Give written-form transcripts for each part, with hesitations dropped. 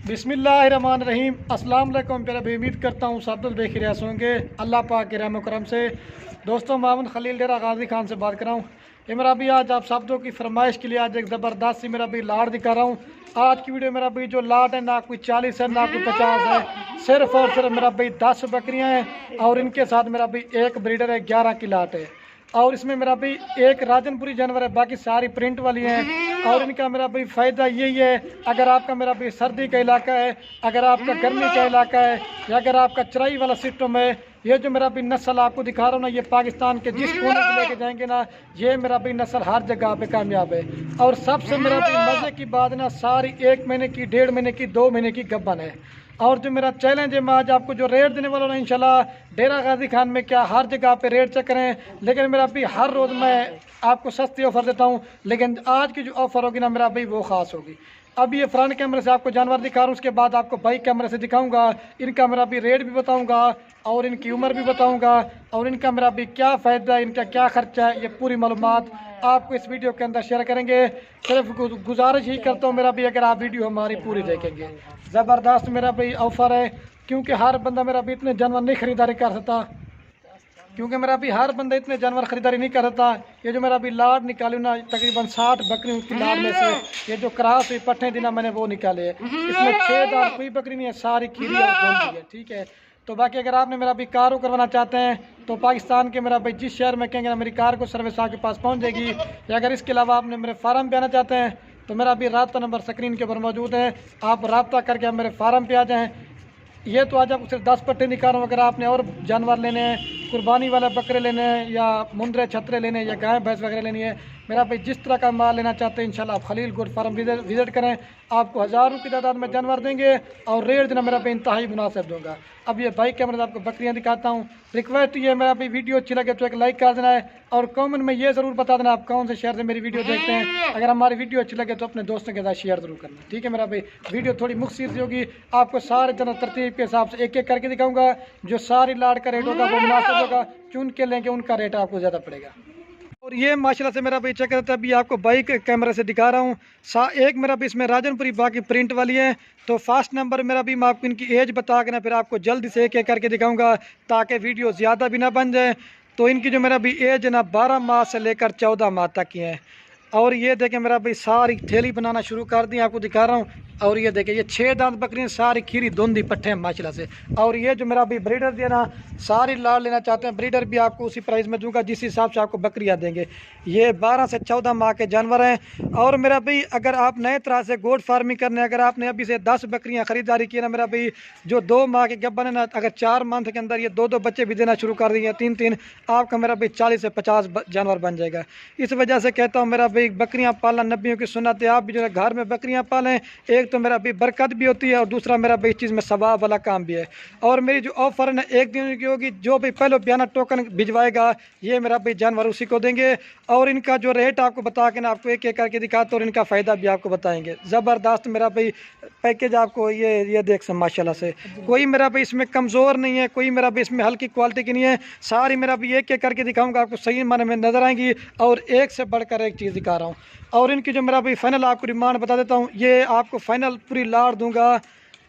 बिस्मिल्लाहिर्रहमानिर्रहीम। अस्सलाम वालेकुम प्यारे भाई, उम्मीद करता हूँ सब लोग बेखैरियत होंगे अल्लाह पाक के रहम करम से। दोस्तों, मोहम्मद खलील डेरा गाजी खान से बात कर रहा हूँ। ये मेरा भी आज आप सब लोग की फरमाइश के लिए आज एक ज़बरदस्त सी मेरा भी लाड़ दिखा रहा हूँ। आज की वीडियो मेरा भी जो लाड़ है ना कोई 40 है ना कोई 50 है, सिर्फ और सिर्फ मेरा भाई 10 बकरियाँ हैं और इनके साथ मेरा भी एक ब्रीडर है, 11 की लाट है। और इसमें मेरा भाई एक राजनपुरी जानवर है, बाकी सारी प्रिंट वाली हैं। और इनका मेरा भाई फ़ायदा यही है, अगर आपका मेरा भाई सर्दी का इलाका है, अगर आपका गर्मी का इलाका है, या अगर आपका चराई वाला सिस्टम है, ये जो मेरा भी नस्ल आपको दिखा रहा हूँ ना, ये पाकिस्तान के जिस कोने से लेके जाएंगे ना, ये मेरा भी नस्ल हर जगह पे कामयाब है। और सबसे मेरा भी मज़े की बात ना, सारी 1 महीने की, 1.5 महीने की, 2 महीने की गब्बन है। और जो मेरा चैलेंज है, मैं आज आपको जो रेट देने वाला हूँ इंशाल्लाह, डेरा गाजी खान में क्या हर जगह पे रेट चेक करें, लेकिन मेरा भी हर रोज़ मैं आपको सस्ती ऑफ़र देता हूँ, लेकिन आज की जो ऑफ़र होगी ना मेरा भाई वो ख़ास होगी। अब ये फ्रंट कैमरे से आपको जानवर दिखा रहा हूँ, उसके बाद आपको बाइक कैमरे से दिखाऊंगा, इनका मेरा भी रेट भी बताऊंगा और इनकी उम्र भी बताऊंगा और इनका मेरा भी क्या फ़ायदा है, इनका क्या खर्चा है, ये पूरी मालूमात आपको इस वीडियो के अंदर शेयर करेंगे। सिर्फ गुजारिश ही करता हूँ मेरा भी, अगर आप वीडियो हमारी पूरी देखेंगे, ज़बरदस्त मेरा भी ऑफ़र है, क्योंकि हर बंदा मेरा भी इतने जानवर नहीं ख़रीदारी कर सकता, क्योंकि मेरा भी हर बंदा इतने जानवर खरीदारी नहीं कर रहा। ये जो मेरा भी लाड निकाली ना, तकरीबन 60 बकरी की लाड में से ये जो क्रॉस हुई पट्टे दिना मैंने वो निकाले है। इसमें 6 दांत कोई बकरी नहीं है, सारी खीरी और गोंदी है, ठीक है। तो बाकी अगर आपने मेरा भी कार करवाना चाहते हैं तो पाकिस्तान के मेरा भाई जिस शहर में कहेंगे ना, मेरी कार को सर्विस आपके पास पहुँच जाएगी। या अगर इसके अलावा आपने मेरे फार्म पे आना चाहते हैं तो मेरा भी रब्ता नंबर स्क्रीन के ऊपर मौजूद है, आप रब्ता करके आप मेरे फार्म पे आ जाएँ। ये तो आज आपको सिर्फ 10 पट्टे दिखा रहा हूँ। अगर आपने और जानवर लेने हैं, कुर्बानी वाले बकरे लेने हैं, या मुंदरे छतरे लेने हैं, या गाय भैंस वगैरह लेनी है, मेरा भाई जिस तरह का माल लेना चाहते हैं इंशाल्लाह आप खलील गोट फार्म विजिट करें। आपको हज़ारों की तादाद में जानवर देंगे और रेट देना मेरा भाई इंतहाई मुनासिब दूंगा। अब ये बाइक कैमरे से आपको बकरियाँ दिखाता हूँ। रिक्वेस्ट ये मेरा भाई वीडियो अच्छी लगे तो एक लाइक कर देना है और कमेंट में ये ज़रूर बता देना आप कौन से शहर से मेरी वीडियो देखते हैं। अगर हमारी वीडियो अच्छी लगे तो अपने दोस्तों के साथ शेयर ज़रूर करना, ठीक है मेरा भाई। वीडियो थोड़ी मुख्तसर सी होगी, आपको सारे जनरल तरतीब के हिसाब से एक एक करके दिखाऊंगा। जो सारी लाड़ का रेट होगा वो मुनासिब होगा, चुन के लेंगे उनका रेट आपको ज़्यादा पड़ेगा। और ये माशाल्लाह से मेरा भाई चेक करता है, अभी आपको बाइक कैमरे से दिखा रहा हूँ। एक मेरा भी इसमें राजनपुरी, बाकी प्रिंट वाली है। तो फर्स्ट नंबर मेरा भी मैं आपको इनकी एज बता के ना फिर आपको जल्दी से एक एक करके दिखाऊंगा ताकि वीडियो ज़्यादा भी ना बन जाए। तो इनकी जो मेरा भी एज है ना 12 माह से लेकर 14 माह तक की है। और ये देखें मेरा भाई सारी थैली बनाना शुरू कर दी, आपको दिखा रहा हूँ। और ये देखें ये 6 दांत बकरी सारी खीरी दोंदी पट्टे हैं माशाल्लाह से। और ये जो मेरा भी ब्रीडर दिया ना, सारी लाड़ लेना चाहते हैं ब्रीडर भी आपको उसी प्राइस में दूंगा जिस हिसाब से आपको बकरियाँ देंगे। ये 12 से 14 माह के जानवर हैं। और मेरा भाई अगर आप नए तरह से गोट फार्मिंग करने, अगर आपने अभी से 10 बकरियाँ ख़रीदारी की ना मेरा भाई, जो 2 माह के गब्बन है ना, अगर 4 मंथ के अंदर ये 2-2 बच्चे भी देना शुरू कर देंगे, 3-3, आपका मेरा भाई 40 से 50 जानवर बन जाएगा। इस वजह से कहता हूँ मेरा भाई बकरियाँ पालना नबियों की सुन्नत है। आप भी जो है घर में बकरियाँ पालें, एक तो मेरा भाई बरकत भी होती है और दूसरा मेरा भाई इस चीज़ में सवाब वाला काम भी है। और मेरी जो ऑफर है ना 1 दिन की होगी, जो भी पहले बयाना टोकन भिजवाएगा ये मेरा भाई जानवर उसी को देंगे। और इनका जो रेट आपको बता के ना आपको एक एक करके दिखाते और इनका फ़ायदा भी आपको बताएंगे। ज़बरदस्त मेरा भाई पैकेज आपको ये देख सब माशाल्लाह से, कोई मेरा भाई इसमें कमज़ोर नहीं है, कोई मेरा भाई इसमें हल्की क्वालिटी की नहीं है। सारी मेरा भाई एक एक करके दिखाऊंगा, आपको सही माने में नज़र आएंगी और एक से बढ़कर एक चीज़ दिखा रहा हूँ। और इनकी जो मेरा भाई फाइनल आपको डिमांड बता देता हूँ, ये आपको फाइनल पूरी लाड़ दूंगा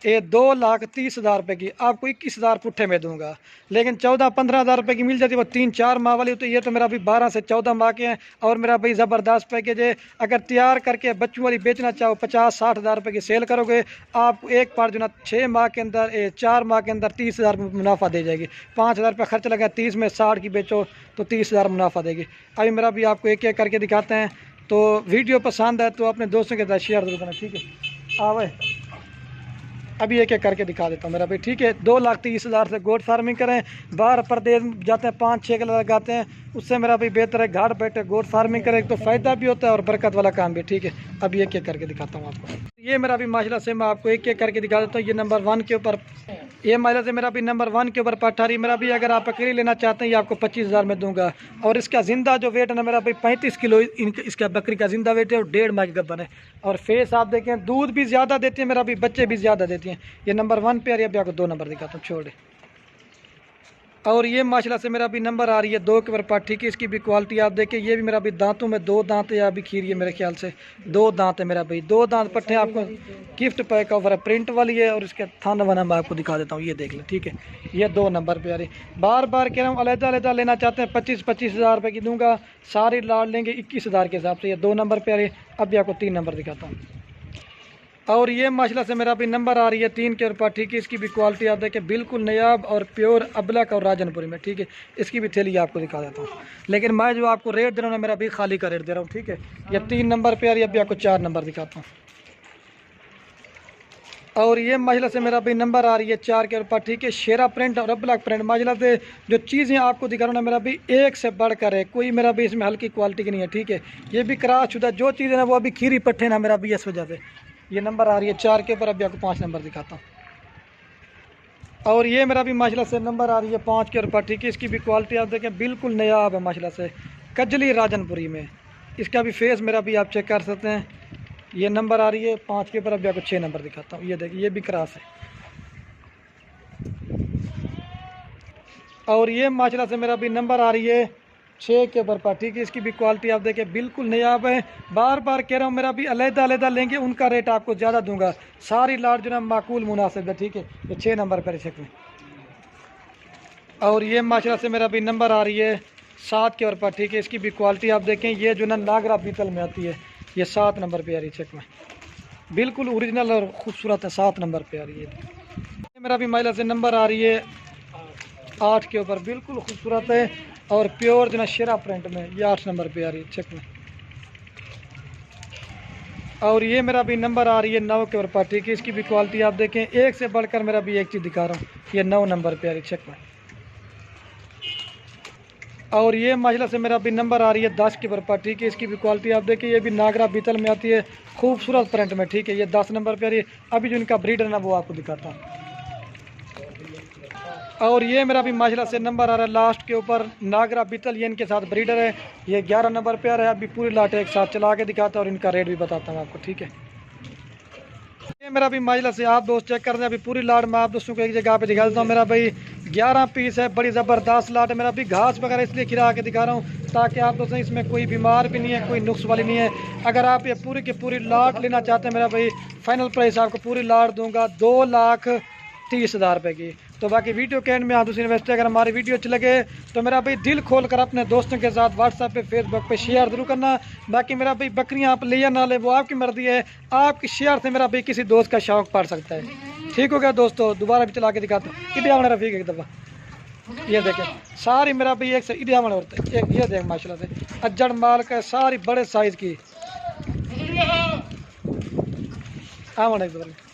ये 2,30,000 रुपये की, आपको 21,000 पुट्ठे में दूंगा। लेकिन 14-15 हज़ार रुपये की मिल जाती है वो 3-4 माह वाली। तो ये तो मेरा भी 12 से 14 माह के हैं और मेरा भाई ज़बरदस्त पैकेज है। अगर तैयार करके बच्चों वाली बेचना चाहो 50-60 हज़ार रुपये की सेल करोगे, आपको एक पार जो ना 6 माह के अंदर 4 माह के अंदर 30,000 मुनाफा दे जाएगी। 5,000 रुपये खर्च लगा, 30 में 60 की बेचो तो 30,000 मुनाफा देगी। अभी मेरा भी आपको एक एक करके दिखाते हैं। तो वीडियो पसंद है तो अपने दोस्तों के साथ शेयर जरूर करना, ठीक है। आवे अभी एक एक करके दिखा देता हूँ मेरा भाई, ठीक है। 2,30,000 से गोट फार्मिंग करें, बाहर प्रदेश जाते हैं 5-6 किलो लगाते हैं, उससे मेरा भाई बेहतर है घर बैठे गोट फार्मिंग करें, तो फ़ायदा भी होता है और बरकत वाला काम भी, ठीक है। अभी एक एक करके दिखाता हूँ आपको। ये मेरा भी माशाल्लाह से मैं आपको एक एक करके दिखा देता हूँ। ये नंबर 1 के ऊपर, ये माशाल्लाह से मेरा भी नंबर 1 के ऊपर पठारी मेरा भी, अगर आप अकेले लेना चाहते हैं ये आपको 25,000 में दूंगा। और इसका जिंदा जो वेट है ना मेरा भाई 35 किलो इसका बकरी का जिंदा वेट है और 1.5 माह की गब्बन है। और फेस आप देखें, दूध भी ज़्यादा देती है मेरा भी, बच्चे भी ज़्यादा देती हैं। ये नंबर 1 पे आ रही है। अभी आपको 2 नंबर दिखाता हूँ, छोड़े और ये माशाल्लाह से मेरा भी नंबर आ रही है 2 के ऊपर पाठ। ठीक है, इसकी भी क्वालिटी आप देखें, ये भी मेरा भी दांतों में 2 दांत है, या भी खीरी है मेरे ख्याल से 2 दांत है मेरा भाई। 2 दांत पट्टे आपको गिफ्ट पैक ऑफर है, प्रिंट वाली है। और इसके थाना वाना मैं आपको दिखा देता हूँ, ये देख लें। ठीक है, ये 2 नंबर पे आ रही। बार बार कह रहा हूँ, अलग-अलग लेना चाहते हैं 25-25 हज़ार रुपये की दूंगा, सारी लाड़ लेंगे 21 हज़ार के हिसाब से। ये 2 नंबर पे आ रही। अभी आपको 3 नंबर दिखाता हूँ। और ये माशाल्लाह से मेरा भी नंबर आ रही है 3 के ऊपर। ठीक है, इसकी भी क्वालिटी आप देखें, बिल्कुल नयाब और प्योर अबलक और राजनपुरी में। ठीक है, इसकी भी थैली आपको दिखा देता हूँ, लेकिन मैं जो आपको रेट दे रहा हूँ ना, मेरा भी खाली का रेट दे रहा हूँ। ठीक है, ये 3 नंबर पे आ रही है। अभी आपको 4 नंबर दिखाता हूँ। और ये माशाल्लाह से मेरा भी नंबर आ रही है 4 के ऊपर। ठीक है, शेरा प्रिंट और अबलक प्रिंट माशाल्लाह से जो चीज़ें आपको दिखा रहा हूँ ना, मेरा भी एक से बढ़कर है, कोई मेरा भी इसमें हल्की क्वालिटी की नहीं है। ठीक है, ये भी क्रॉस शुदा जो चीज़ें ना वो अभी खीरी पट्टे ना मेरा भी, इस वजह से ये नंबर आ रही है 4 के ऊपर। अभी आपको 5 नंबर दिखाता हूँ। और ये मेरा भी माशाल्लाह से नंबर आ रही है 5 के ऊपर। ठीक है, इसकी भी क्वालिटी आप देखें, बिल्कुल नयाब है माशाल्लाह से, कजली राजनपुरी में। इसका भी फेस मेरा भी आप चेक कर सकते हैं। ये नंबर आ रही है 5 के ऊपर। अभी आपको 6 नंबर दिखाता हूँ, ये देखिए, ये भी क्रॉस है। और ये माशाल्लाह से मेरा भी नंबर आ रही है 6 के ऊपर। ठीक है, इसकी भी क्वालिटी आप देखें, बिल्कुल नयाब है। बार बार कह रहा हूँ, मेरा भी अलग-अलग लेंगे, उनका रेट आपको ज़्यादा दूंगा, सारी लाट जो ना माकूल मुनासिब है। ठीक है, ये 6 नंबर पर चेक में। और ये माशाल्लाह से मेरा भी नंबर आ रही है 7 के ऊपर। ठीक है, इसकी भी क्वालिटी आप देखें, ये जो ना नागरा पीतल में आती है, ये 7 नंबर पे आ रही है चेक में, बिल्कुल ओरिजिनल और खूबसूरत है, 7 नंबर पे आ रही है। ये मेरा भी माशाल्लाह से नंबर आ रही है 8 के ऊपर, बिल्कुल खूबसूरत है और प्योर जो ना शेरा प्रिंट में, ये 8 नंबर पे आ रही है चेक में। और ये मेरा भी नंबर आ रही है 9 के ऊपर। ठीक है, इसकी भी क्वालिटी आप देखें, एक से बढ़कर मेरा भी एक चीज़ दिखा रहा हूँ, ये 9 नंबर पे आ रही है चेक में। और ये माशाल्लाह से मेरा भी नंबर आ रही है 10 के ऊपर। ठीक है, इसकी भी क्वालिटी आप देखिए, ये भी नागरा बीतल में आती है, खूबसूरत प्रिंट में। ठीक है, ये 10 नंबर पे आ रही है। अभी जो इनका ब्रीडर है ना, वो आपको दिखाता हूँ। और ये मेरा भी माशाल्लाह से नंबर आ रहा है लास्ट के ऊपर, नागरा बीतल, ये इनके साथ ब्रीडर है, ये 11 नंबर पे आ रहा है। अभी पूरी लाट एक साथ चला के दिखाता हूँ और इनका रेट भी बताता हूँ आपको। ठीक है, ये मेरा भी माशाल्लाह से आप दोस्त चेक कर रहे हैं, अभी पूरी लाट मैं आप दोस्तों को एक जगह पे दिखा देता हूँ। मेरा भाई 11 पीस है, बड़ी ज़बरदस्त लाट है। मेरा भी घास वगैरह इसलिए खिला के दिखा रहा हूँ ताकि आप दोस्तों, इसमें कोई बीमार भी नहीं है, कोई नुक्स वाली नहीं है। अगर आप ये पूरी की पूरी लाट लेना चाहते हैं, मेरा भाई फाइनल प्राइस आपको पूरी लाट दूंगा 2,30,000 रुपये की। तो बाकी वीडियो के एंड में आप दूसरी इन्वेस्टर, अगर हमारी वीडियो अच्छी लगे तो मेरा भाई दिल खोल कर अपने दोस्तों के साथ व्हाट्सएप पे, फेसबुक पे शेयर जरूर करना। बाकी मेरा भाई बकरियां आप ले या ना ले, वो आपकी मर्जी है, आपकी शेयर से मेरा भाई किसी दोस्त का शौक पड़ सकता है। ठीक हो गया दोस्तों, दोबारा भी चला के दिखाता हूँ। इधर आना रफीक एक दफ़ा, ये देखें, सारी मेरा भाई एक से इधर आना होता है। ये देख माशाल्लाह से अज्जड़ माल का, सारी बड़े साइज़ की आवन एक दफ़ा।